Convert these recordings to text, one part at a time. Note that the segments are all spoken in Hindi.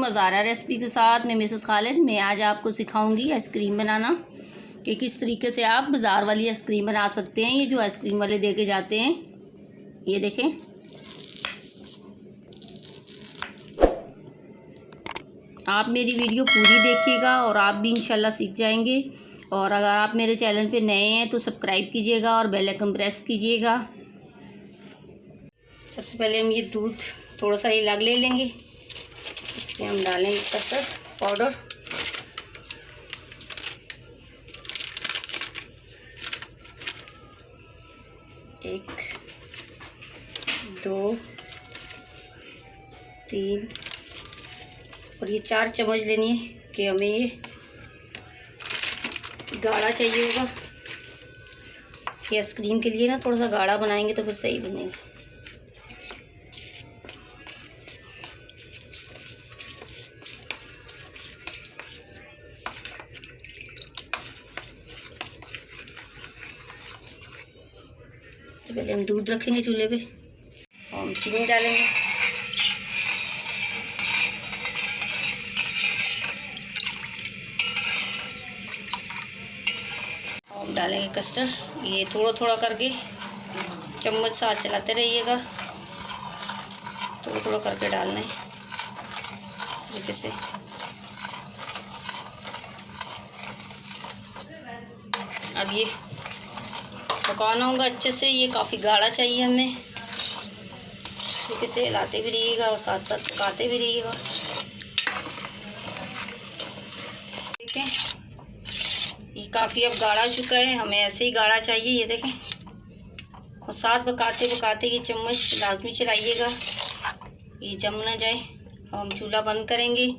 मज़ारा रेसिपी के साथ। मैं मिसेस खालिद। मैं आज आपको सिखाऊंगी आइसक्रीम बनाना कि किस तरीके से आप बाज़ार वाली आइसक्रीम बना सकते हैं। ये जो आइसक्रीम वाले दे के जाते हैं, ये देखें। आप मेरी वीडियो पूरी देखिएगा और आप भी इंशाल्लाह सीख जाएंगे। और अगर आप मेरे चैनल पे नए हैं तो सब्सक्राइब कीजिएगा और बेल आइकन प्रेस कीजिएगा। सबसे पहले हम ये दूध थोड़ा सा अलग ले लेंगे। इसमें हम डालेंगे कस्टर्ड पाउडर, एक, दो, तीन और ये 4 चम्मच लेनी है कि हमें ये गाढ़ा चाहिए होगा। ये आइसक्रीम के लिए ना थोड़ा सा गाढ़ा बनाएंगे तो फिर सही बनेगा। तो पहले हम दूध रखेंगे चूल्हे पे और हम चीनी डालेंगे। और हम डालेंगे कस्टर्ड। ये थोड़ा थोड़ा करके चम्मच साथ चलाते रहिएगा, थोड़ा थोड़ा करके डालना है इस तरीके से। अब ये पकाना होगा अच्छे से। ये काफ़ी गाढ़ा चाहिए हमें। इस तरीके से हिलाते भी रहिएगा और साथ साथ पकाते भी रहिएगा। ठीक है, ये काफ़ी अब गाढ़ा चुका है, हमें ऐसे ही गाढ़ा चाहिए। ये देखें, और साथ पकाते पकाते ये चम्मच लाजमी चलाइएगा, ये जम ना जाए। हम चूल्हा बंद करेंगे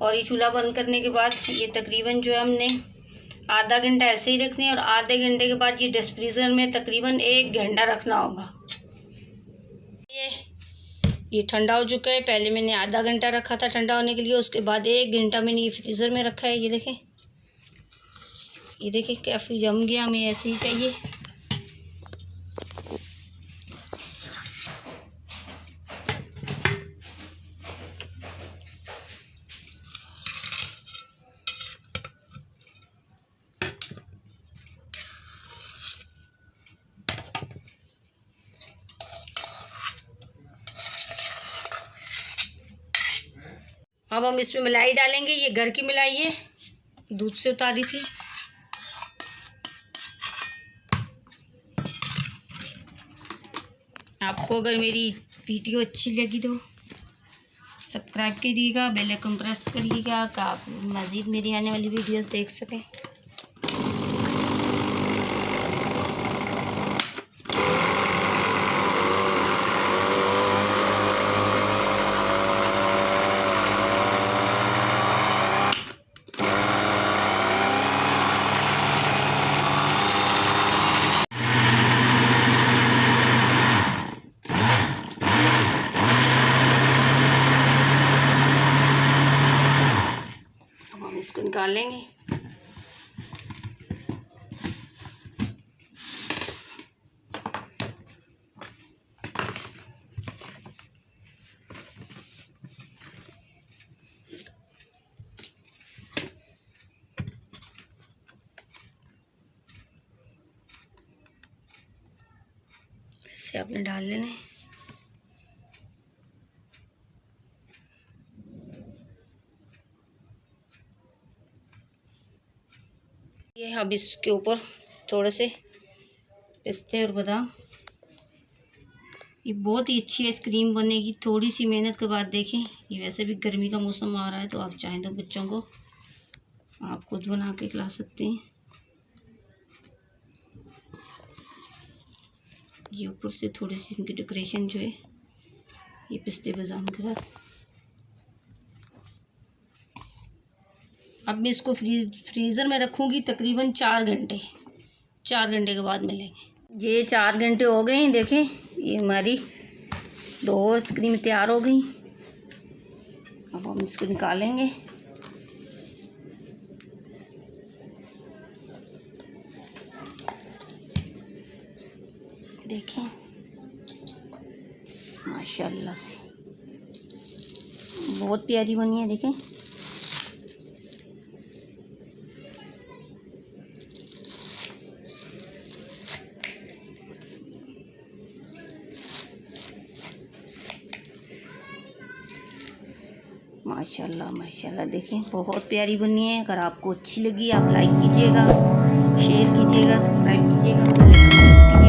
और ये चूल्हा बंद करने के बाद ये तकरीबन जो है हमने आधा घंटा ऐसे ही रखनी है और आधे घंटे के बाद ये डिश फ्रीज़र में तकरीबन 1 घंटा रखना होगा। ये ठंडा हो चुका है। पहले मैंने आधा घंटा रखा था ठंडा होने के लिए, उसके बाद 1 घंटा मैंने ये फ्रीज़र में रखा है। ये देखें काफ़ी जम गया, हमें ऐसे ही चाहिए। अब हम इसमें मलाई डालेंगे। ये घर की मलाई है, दूध से उतारी थी। आपको अगर मेरी वीडियो अच्छी लगी तो सब्सक्राइब कीजिएगा, बेल आइकन प्रेस करिएगा कि आप मज़ीद मेरी आने वाली वीडियोस देख सकें। इसको निकाल लेंगे। इससे आपने डाल लेने। ये अब इसके ऊपर थोड़े से पिस्ते और बादाम। ये बहुत ही अच्छी आइसक्रीम बनेगी थोड़ी सी मेहनत के बाद। देखें, ये वैसे भी गर्मी का मौसम आ रहा है तो आप चाहें तो बच्चों को आप खुद बना के खिला सकते हैं। ये ऊपर से थोड़ी सी इनकी डेकोरेशन जो है ये पिस्ते बादाम के साथ। अब मैं इसको फ्रीज़र में रखूँगी तकरीबन 4 घंटे। 4 घंटे के बाद मिलेंगे। ये 4 घंटे हो गए हैं। देखें, ये हमारी 2 आइसक्रीम तैयार हो गई। अब हम इसको निकालेंगे। देखें, माशाल्लाह से बहुत प्यारी बनी है देखें। माशाल्लाह माशाल्लाह देखें बहुत प्यारी बनी है। अगर आपको अच्छी लगी आप लाइक कीजिएगा, शेयर कीजिएगा, सब्सक्राइब कीजिएगा, बेल आइकन प्रेस कीजिएगा।